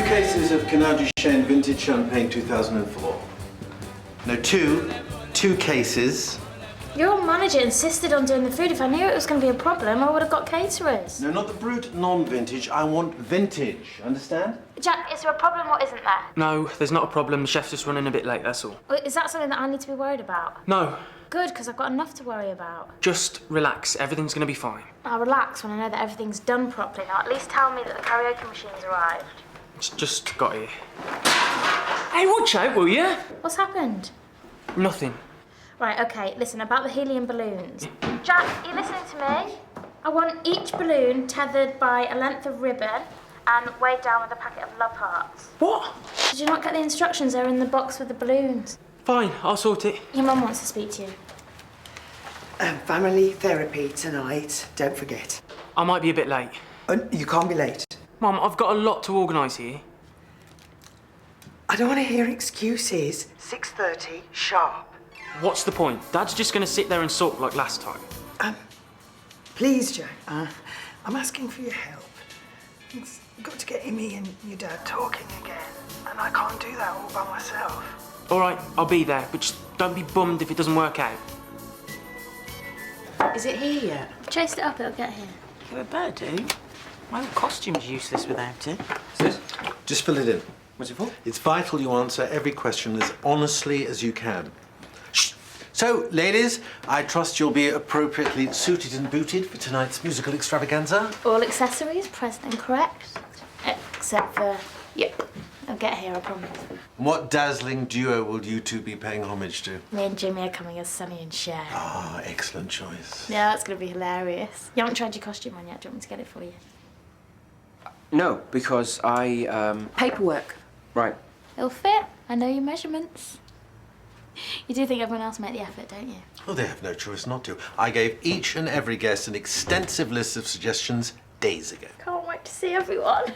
Cases of Canal du Chêne Vintage Champagne 2004. No, two cases. Your manager insisted on doing the food. If I knew it was going to be a problem, I would have got caterers. No, not the brute non-vintage. I want vintage. Understand? Jack, is there a problem or isn't there? No, there's not a problem. The chef's just running a bit late, that's all. Is that something that I need to be worried about? No. Good, because I've got enough to worry about. Just relax. Everything's going to be fine. I'll relax when I know that everything's done properly. Now, at least tell me that the karaoke machine's arrived. Just got here. Hey, watch out, will you? What's happened? Nothing. Right, okay, listen, about the helium balloons. Jack, you listening to me? I want each balloon tethered by a length of ribbon and weighed down with a packet of love hearts. What? Did you not get the instructions? They're in the box with the balloons. Fine, I'll sort it. Your mum wants to speak to you. Family therapy tonight, don't forget. I might be a bit late. You can't be late. Mum, I've got a lot to organise here. I don't want to hear excuses. 6:30 sharp. What's the point? Dad's just going to sit there and sulk like last time. Please, Jack. I'm asking for your help. It's got to get me and your dad talking again, and I can't do that all by myself. All right, I'll be there, but just don't be bummed if it doesn't work out. Is it here yet? Chased it up, it'll get here. Yeah, it better do. My whole costume's useless without it. Sis, just fill it in. What's it for? It's vital you answer every question as honestly as you can. Shh. So, ladies, I trust you'll be appropriately suited and booted for tonight's musical extravaganza. All accessories present and correct. Except for, yep, I'll get here, I promise. What dazzling duo will you two be paying homage to? Me and Jimmy are coming as Sonny and Cher. Ah, excellent choice. Yeah, that's going to be hilarious. You haven't tried your costume on yet. Do you want me to get it for you? No, because Paperwork. Right. It'll fit. I know your measurements. You do think everyone else made the effort, don't you? Oh, they have no choice not to. I gave each and every guest an extensive list of suggestions days ago. Can't wait to see everyone.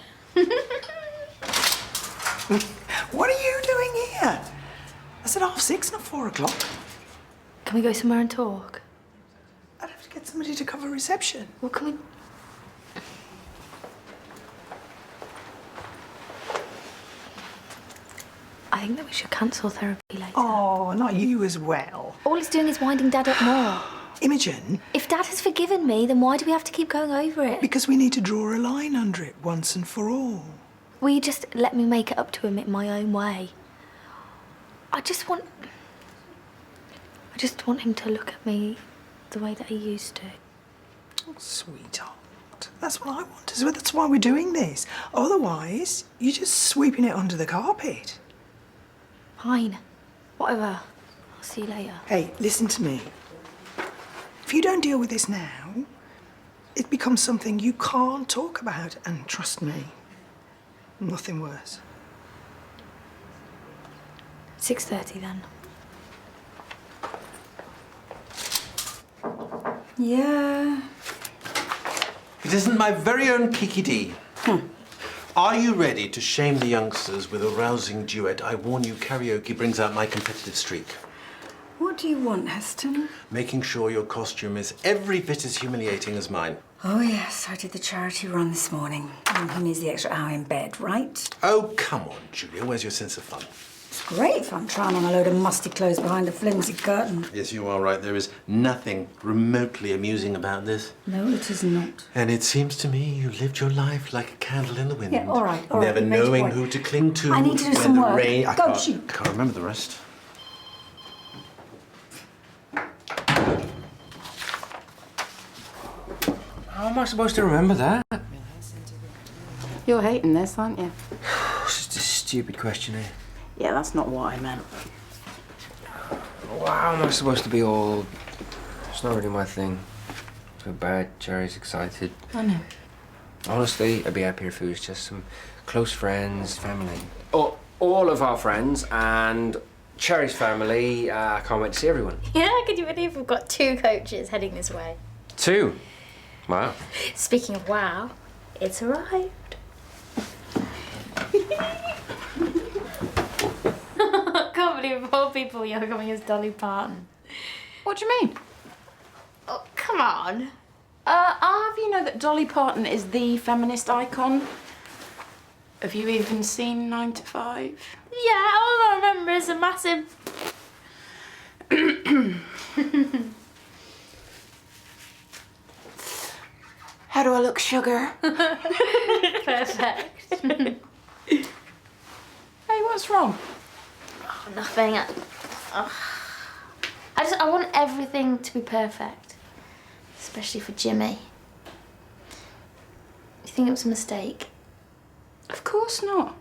What are you doing here? I said 6:30, not 4 o'clock. Can we go somewhere and talk? I'd have to get somebody to cover reception. What can we... I think that we should cancel therapy later. Oh, not you as well. All it's doing is winding Dad up more. Imogen, If Dad has forgiven me, then why do we have to keep going over it? because we need to draw a line under it once and for all. Will you just let me make it up to him in my own way? I just want him to look at me the way that he used to. Oh, sweetheart. That's what I want as well. That's why we're doing this. Otherwise, you're just sweeping it under the carpet. Fine. Whatever. I'll see you later. Hey, listen to me. If you don't deal with this now, it becomes something you can't talk about. And trust me, nothing worse. 6:30 then. Yeah. It isn't my very own Peaky D. Are you ready to shame the youngsters with a rousing duet? I warn you, karaoke brings out my competitive streak. What do you want, Heston? Making sure your costume is every bit as humiliating as mine. Oh, yes, I did the charity run this morning. Who needs the extra hour in bed, right? Oh, come on, Julia. Where's your sense of fun? It's great if I'm trying on a load of musty clothes behind a flimsy curtain. Yes, you are right. There is nothing remotely amusing about this. No, it is not. And it seems to me you lived your life like a candle in the wind. Yeah, all right. Never you made your knowing point. who to cling to. I need to do when some the work. rain... I Go, can't, shoot. I can't remember the rest. How am I supposed to remember that? You're hating this, aren't you? It's just a stupid question, eh? Yeah, that's not what I meant. Wow, am I supposed to be all... It's not really my thing. So bad, Cherry's excited. I know. Honestly, I'd be happier if it was just some close friends, family. Oh, all of our friends and Cherry's family. I can't wait to see everyone. Yeah, can you believe we've got 2 coaches heading this way? 2? Wow. Speaking of wow, it's arrived. I can't believe of all people you're coming as Dolly Parton. What do you mean? Oh, come on. Have you know that Dolly Parton is the feminist icon? Have you even seen 9 to 5? Yeah, all I remember is a massive... How do I look, sugar? Perfect. Hey, what's wrong? Oh, nothing. I want everything to be perfect. Especially for Jimmy. Do you think it was a mistake? Of course not.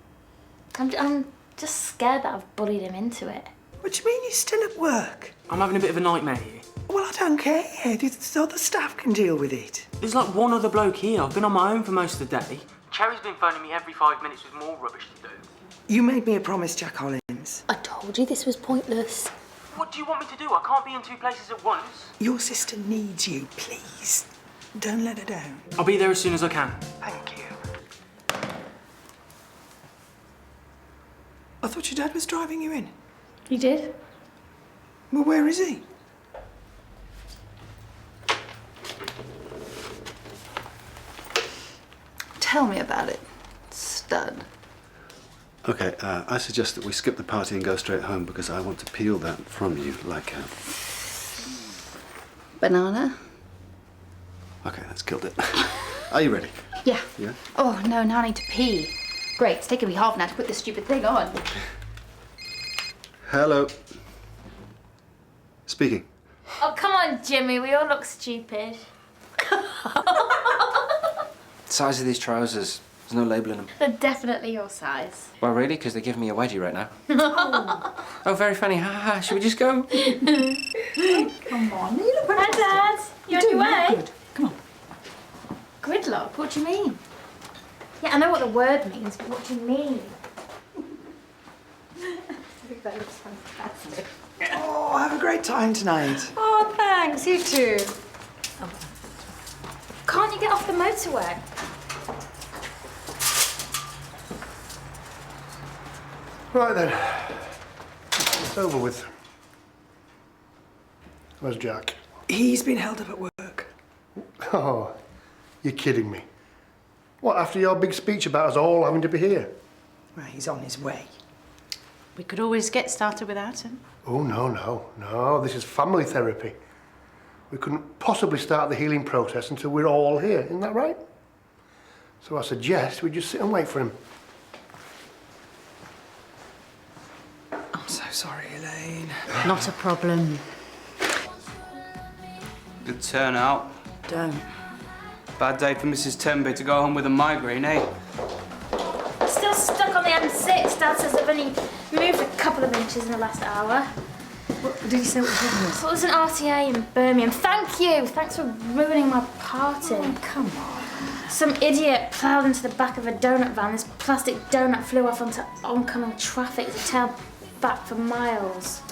I'm just scared that I've bullied him into it. What do you mean you're still at work? I'm having a bit of a nightmare here. Well, I don't care. The other staff can deal with it. There's like one other bloke here. I've been on my own for most of the day. Cherry's been phoning me every 5 minutes with more rubbish to do. You made me a promise, Jack Hollins. I told you this was pointless. What do you want me to do? I can't be in 2 places at once. Your sister needs you, please. Don't let her down. I'll be there as soon as I can. Thank you. I thought your dad was driving you in. You did? Well, where is he? Tell me about it, stud. Okay, I suggest that we skip the party and go straight home because I want to peel that from you like a... Banana? Okay, that's killed it. Are you ready? Yeah. Yeah? Oh, no, now I need to pee. Great, it's taken me half an hour to put this stupid thing on. Hello. Speaking. Oh, come on, Jimmy. We all look stupid. Size of these trousers. There's no labelling them. They're definitely your size. Well, really? Because they're giving me a wedgie right now. Oh, very funny. Ha ha ha. Should we just go? Come on, you look Hi, Dad. You on your way? Good. Come on. Gridlock? What do you mean? Yeah, I know what the word means, but what do you mean? I think that looks fantastic. Oh, have a great time tonight. Oh, thanks, you too. Can't you get off the motorway? Right then, it's over with. Where's Jack? He's been held up at work. Oh, you're kidding me. What, after your big speech about us all having to be here? Well, he's on his way. We could always get started without him. Oh, no, this is family therapy. We couldn't possibly start the healing process until we're all here, isn't that right? So I suggest we just sit and wait for him. I'm so sorry, Elaine. Not a problem. Good turnout. Don't. Bad day for Mrs. Tenby to go home with a migraine, eh? Still stuck on the M6. Dad says I've only moved a couple of inches in the last hour. What did you say what was? It was an RTA in Birmingham. Thank you. Thanks for ruining my party. Oh, come on. Some idiot ploughed into the back of a donut van. This plastic donut flew off onto oncoming traffic. The tail back for miles.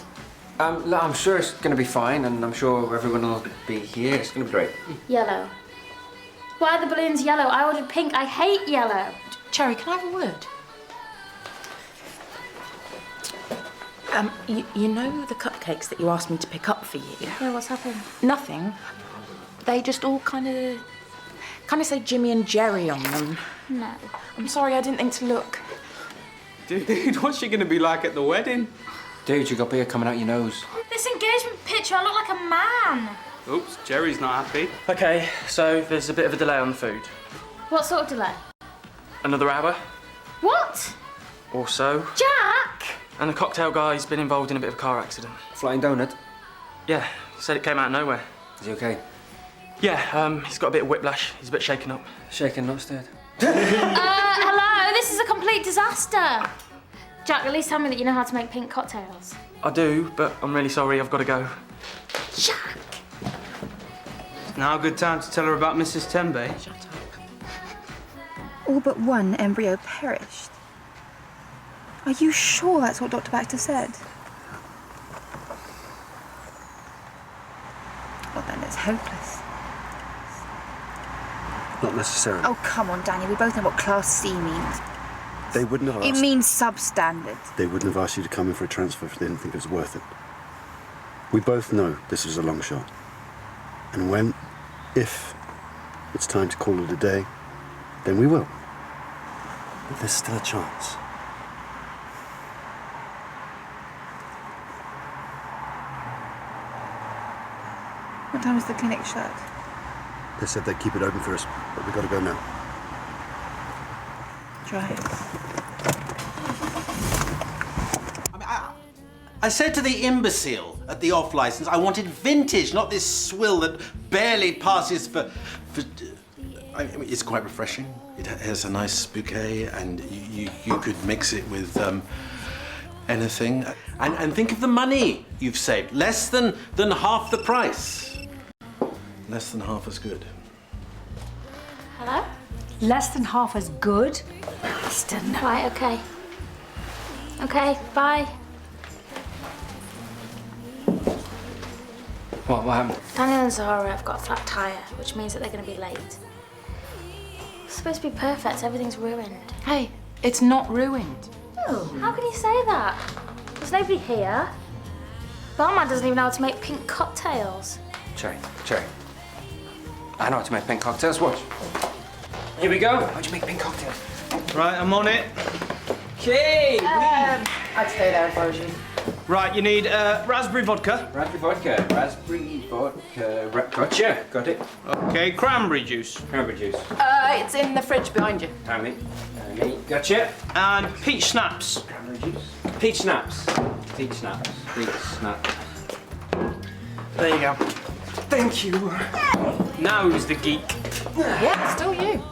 Look, I'm sure it's going to be fine, and I'm sure everyone will be here. It's going to be great. Yellow. Why are the balloons yellow? I ordered pink. I hate yellow. Cherry, can I have a word? You know the cupcakes that you asked me to pick up for you? Yeah, what's happened? Nothing. They just all kind of say Jimmy and Jerry on them. No. I'm sorry, I didn't think to look. Dude, what's she gonna be like at the wedding? Dude, you got beer coming out your nose. This engagement picture, I look like a man. Oops, Jerry's not happy. Okay, so there's a bit of a delay on the food. What sort of delay? Another hour What? or so. Jack! And the cocktail guy's been involved in a bit of a car accident. Flying donut. Yeah, he said it came out of nowhere. Is he okay? Yeah, he's got a bit of whiplash. He's a bit shaken up. Shaken, not stirred. Hello, complete disaster. Jack, at least tell me that you know how to make pink cocktails. I do, but I'm really sorry, I've got to go. Jack! Now a good time to tell her about Mrs. Tembe. Shut up. All but one embryo perished. Are you sure that's what Dr. Baxter said? Well, then it's hopeless. Not necessarily. Oh, come on, Danny. We both know what Class C means. They wouldn't have asked. It means substandard. They wouldn't have asked you to come in for a transfer if they didn't think it was worth it. We both know this was a long shot. And when, if it's time to call it a day, then we will. But there's still a chance. What time is the clinic shut? They said they'd keep it open for us, but we've got to go now. Right. I said to the imbecile at the off license, I wanted vintage, not this swill that barely passes for I mean, it's quite refreshing. It has a nice bouquet, and you could mix it with anything. And think of the money you've saved. Less than half the price. Less than half as good. Hello? Less than half as good? Right, okay. Okay, bye. What happened? Daniel and Zara have got a flat tyre, which means that they're going to be late. It's supposed to be perfect, everything's ruined. Hey, it's not ruined. Oh, how can you say that? There's nobody here. Barman doesn't even know how to make pink cocktails. Cherry. I know how to make pink cocktails. Watch. Here we go. How'd you make pink cocktails? Right, I'm on it. Okay. I'd stay there if I was you. Right, you need raspberry vodka. Raspberry vodka. Gotcha. Got it. Okay, cranberry juice. Cranberry juice. It's in the fridge behind you. Tammy. Gotcha. And peach snaps. Cranberry juice. Peach snaps. There you go. Thank you. Now who's the geek? Yeah, still you.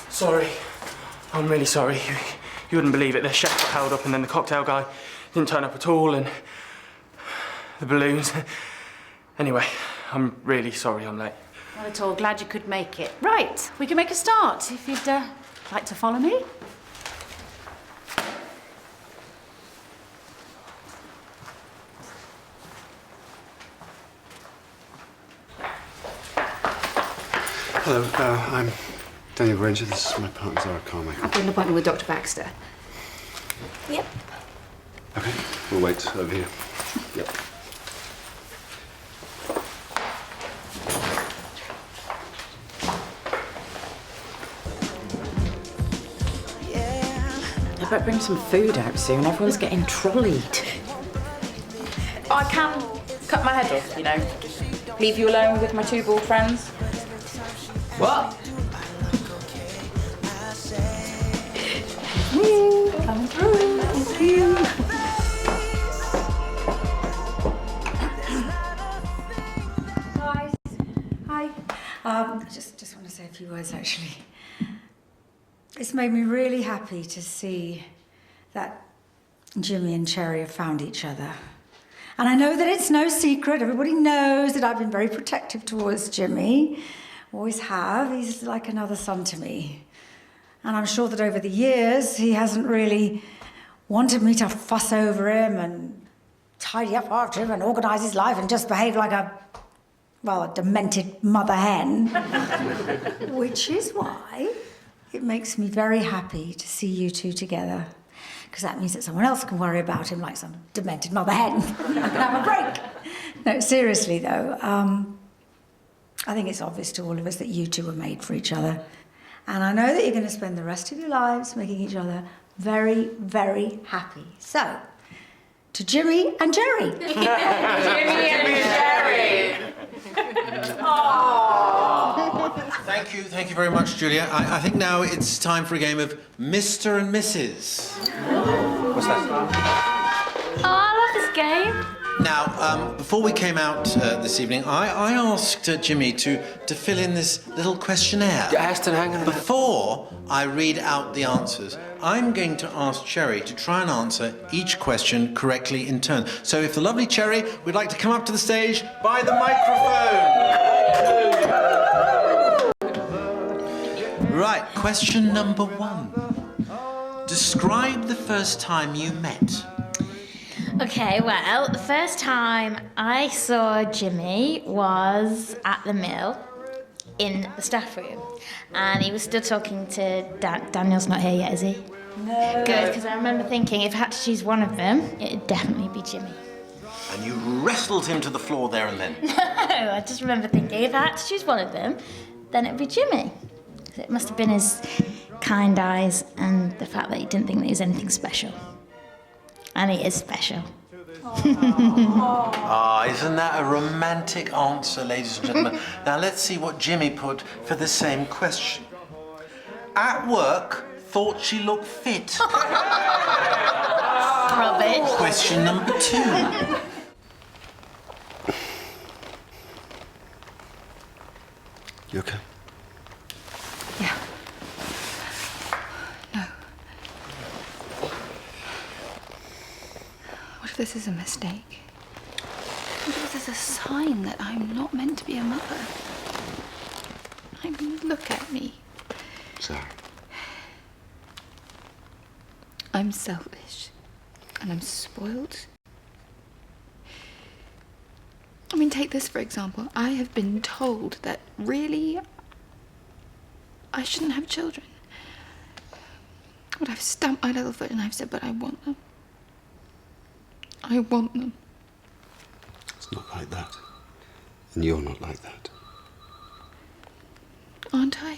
Sorry. I'm really sorry. You wouldn't believe it. The chef got held up and then the cocktail guy didn't turn up at all, and the balloons. Anyway, I'm really sorry I'm late. Not at all. Glad you could make it. Right, we can make a start if you'd like to follow me. Hello, I'm Daniel Granger. This is my partner, Zara. I've got an appointment with Dr. Baxter. Yep. Okay, we'll wait over here. Yep. I better bring some food out soon. Everyone's getting trolleyed. I can cut my head off, you know. Leave you alone with my two bald friends. What? Coming through. Thank you. Guys, hi. Just want to say a few words, actually. It's made me really happy to see that Jimmy and Cherry have found each other. And I know that it's no secret. Everybody knows that I've been very protective towards Jimmy. Always have. He's like another son to me. And I'm sure that over the years, he hasn't really wanted me to fuss over him and tidy up after him and organise his life and just behave like a demented mother hen. Which is why it makes me very happy to see you two together. Because that means that someone else can worry about him like some demented mother hen. I can have a break. No, seriously though, I think it's obvious to all of us that you two were made for each other. And I know that you're going to spend the rest of your lives making each other very, very happy. So, to Jimmy and Jerry. Jimmy and Jerry. Thank you very much, Julia. I think now it's time for a game of Mr. and Mrs. What's that? Oh, I love this game. Now, before we came out this evening, I asked Jimmy to fill in this little questionnaire. Aston, hang on. Before I read out the answers, I'm going to ask Cherry to try and answer each question correctly in turn. So if the lovely Cherry would like to come up to the stage by the microphone. Right, question number 1. Describe the first time you met. Okay, well, the first time I saw Jimmy was at the mill in the staff room. And he was still talking to Daniel's not here yet, is he? No. Good, because I remember thinking if I had to choose one of them, it'd definitely be Jimmy. And you wrestled him to the floor there and then. No, I just remember thinking if I had to choose one of them, then it'd be Jimmy. It must have been his kind eyes and the fact that he didn't think that he was anything special. And he is special. Isn't that a romantic answer, ladies and gentlemen? Now let's see what Jimmy put for the same question. At work, thought she looked fit. Rubbish. Question number 2. You okay? Yeah. No. What if this is a mistake? What if this is a sign that I'm not meant to be a mother? I mean, look at me. Zara. I'm selfish. And I'm spoiled. I mean, take this for example. I have been told that really I shouldn't have children. But I've stamped my little foot and I've said, but I want them. I want them. It's not like that. And you're not like that. Aren't I?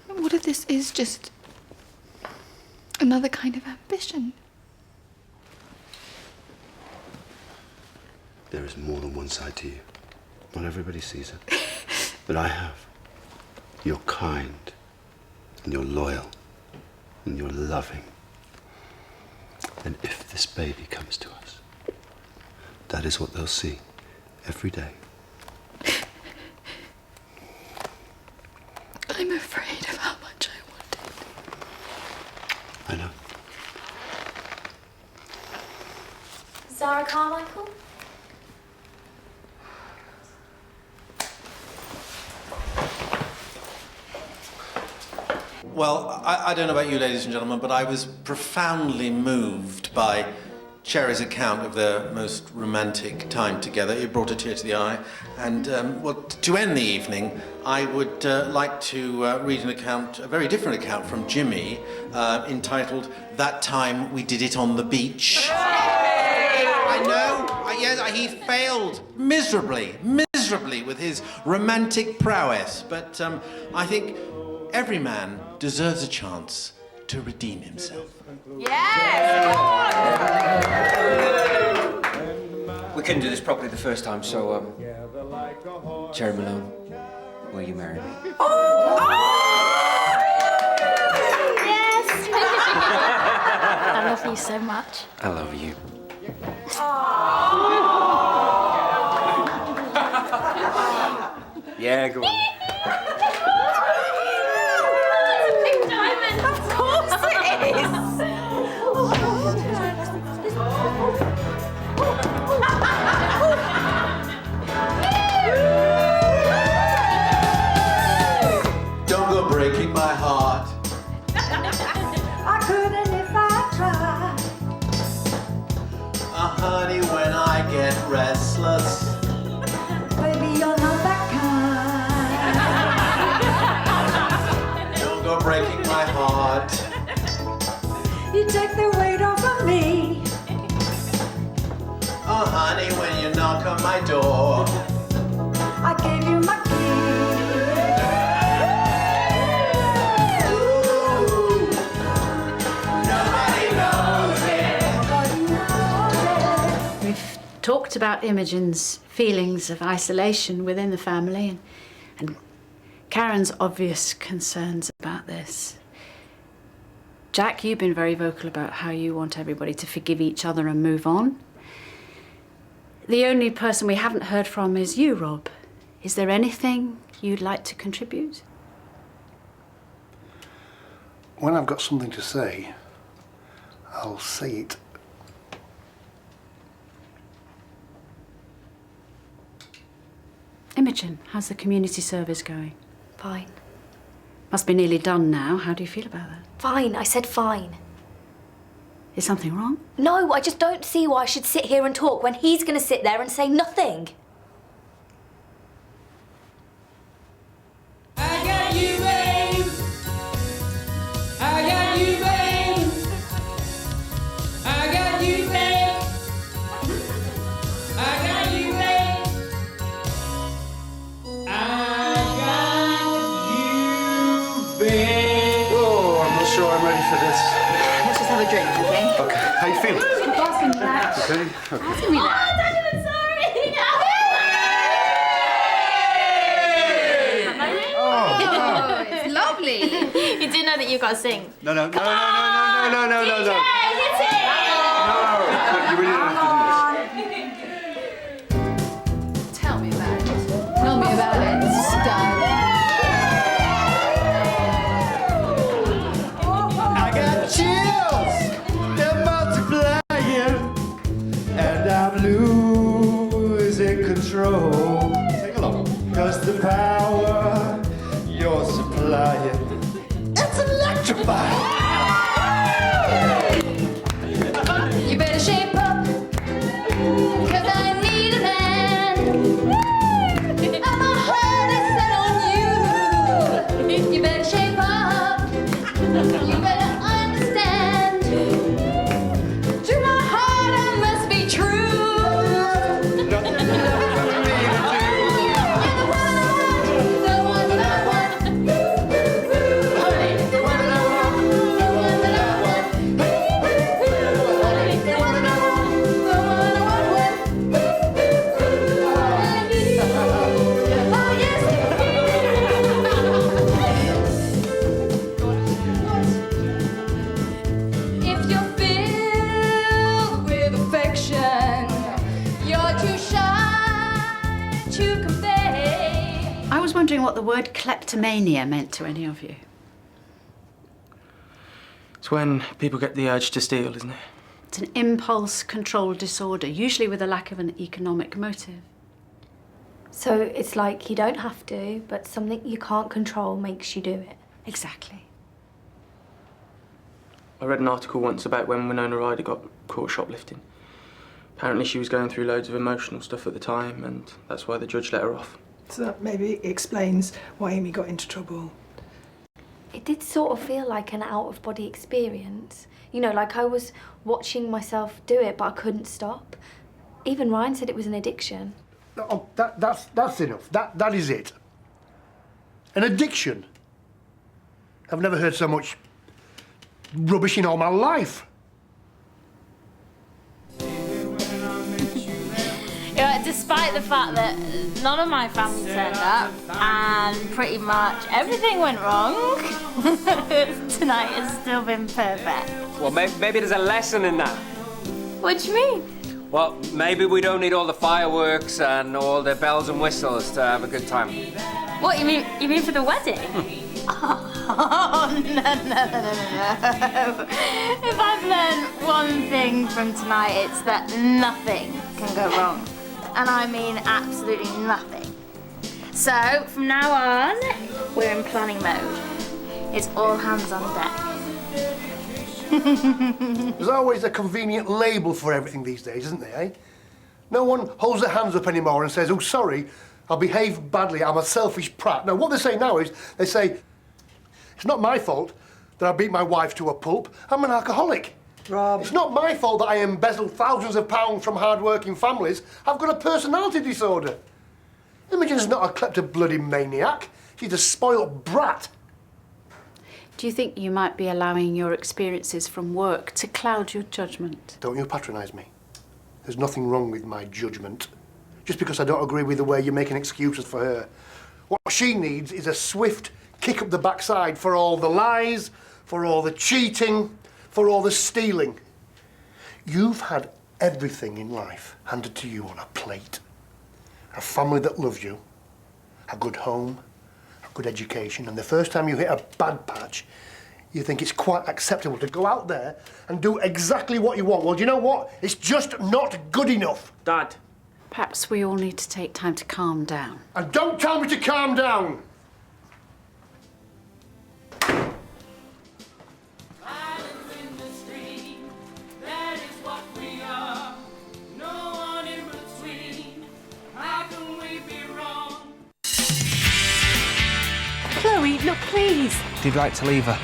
What if this is just another kind of ambition? There is more than one side to you. Not everybody sees it. But I have. You're kind. And you're loyal. And you're loving. And if this baby comes to us, that is what they'll see every day. I'm afraid of how much I want it. I know. Zara Carmichael? Well, I don't know about you, ladies and gentlemen, but I was profoundly moved by Cherry's account of their most romantic time together. It brought a tear to the eye. And, well, to end the evening, I would like to read an account, a very different account from Jimmy, entitled That Time We Did It on the Beach. I know, yes, he failed miserably with his romantic prowess. But I think every man deserves a chance to redeem himself. Yes! We couldn't do this properly the first time, so, Cherry Malone, will you marry me? Yes! I love you so much. I love you. Yeah, go on. You take the weight off of me. Oh, honey, when you knock on my door, I gave you my key. We've talked about Imogen's feelings of isolation within the family and Karen's obvious concerns about this. Jack, you've been very vocal about how you want everybody to forgive each other and move on. The only person we haven't heard from is you, Rob. Is there anything you'd like to contribute? When I've got something to say, I'll say it. Imogen, how's the community service going? Fine. Must be nearly done now. How do you feel about that? Fine, I said fine. Is something wrong? No, I just don't see why I should sit here and talk when he's going to sit there and say nothing. I got you, babe. I got you, babe. I got you, babe. I got you, babe. I got you, babe. Oh, I'm not sure I'm ready for this. Let's just have a drink, okay? Okay, how you feeling? Stop asking me that. Okay. Asking me that. Oh, it's lovely. You do know that you've got to sing. No. DJ, hit it! You really don't have to do this. Tell me about it. Tell me about it, stud. I got chills, they're multiplying, and I'm losing control. Sing along. 'Cause the power you're supplying, it's electrifying. You better shape up, 'cause I need a man. And my heart is set on you. You better shape up, you better understand. To my heart I must be true. Nothing left for me to do. You're the one I want, the one that I want. Honey, the one that I want, the one that I want. Honey, the one that I want, the one I want. Oh, yes. If you're filled with affection, you're too shy to convey. I was wondering what the word kleptomania meant to any of you. It's when people get the urge to steal, isn't it? It's an impulse control disorder, usually with a lack of an economic motive. So it's like you don't have to, but something you can't control makes you do it. Exactly. I read an article once about when Winona Ryder got caught shoplifting. Apparently she was going through loads of emotional stuff at the time, and that's why the judge let her off. So that maybe explains why Amy got into trouble. It did sort of feel like an out-of-body experience. You know, like I was watching myself do it, but I couldn't stop. Even Ryan said it was an addiction. Oh, that's enough. That is it. An addiction. I've never heard so much rubbish in all my life. Yeah, despite the fact that none of my family turned up and pretty much everything went wrong, tonight has still been perfect. Well, maybe there's a lesson in that. What do you mean? Well, maybe we don't need all the fireworks and all the bells and whistles to have a good time. What, you mean for the wedding? Oh, no. If I've learned one thing from tonight, it's that nothing can go wrong. And I mean absolutely nothing. So, from now on, we're in planning mode. It's all hands on deck. There's always a convenient label for everything these days, isn't there, eh? No one holds their hands up anymore and says, oh, sorry, I behaved badly, I'm a selfish prat. No, what they say now is, they say, it's not my fault, that I beat my wife to a pulp. I'm an alcoholic. Rob. It's not my fault that I embezzle thousands of pounds from hard-working families. I've got a personality disorder. Imogen's not a klepto-bloody maniac. She's a spoilt brat. Do you think you might be allowing your experiences from work to cloud your judgment? Don't you patronise me. There's nothing wrong with my judgment. Just because I don't agree with the way you're making excuses for her. What she needs is a swift kick up the backside for all the lies, for all the cheating, for all the stealing. You've had everything in life handed to you on a plate. A family that loves you, a good home, a good education, and the first time you hit a bad patch, you think it's quite acceptable to go out there and do exactly what you want. Well, do you know what? It's just not good enough. Dad. Perhaps we all need to take time to calm down. And don't tell me to calm down. Chloe, look, please. If you'd like to leave her,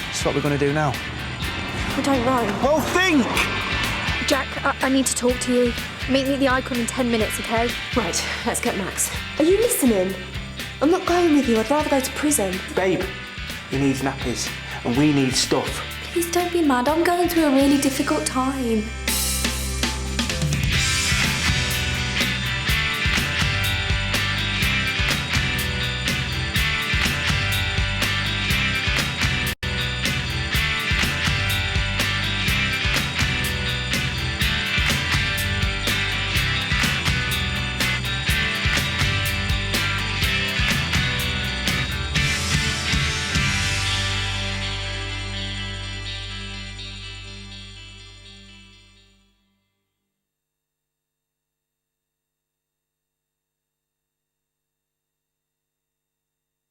that's what we're going to do now. I don't know. Well, think! Jack, I need to talk to you. Meet me at the Icon in 10 minutes, okay? Right, let's get Max. Are you listening? I'm not going with you. I'd rather go to prison. Babe, he needs nappies, and we need stuff. Please don't be mad. I'm going through a really difficult time.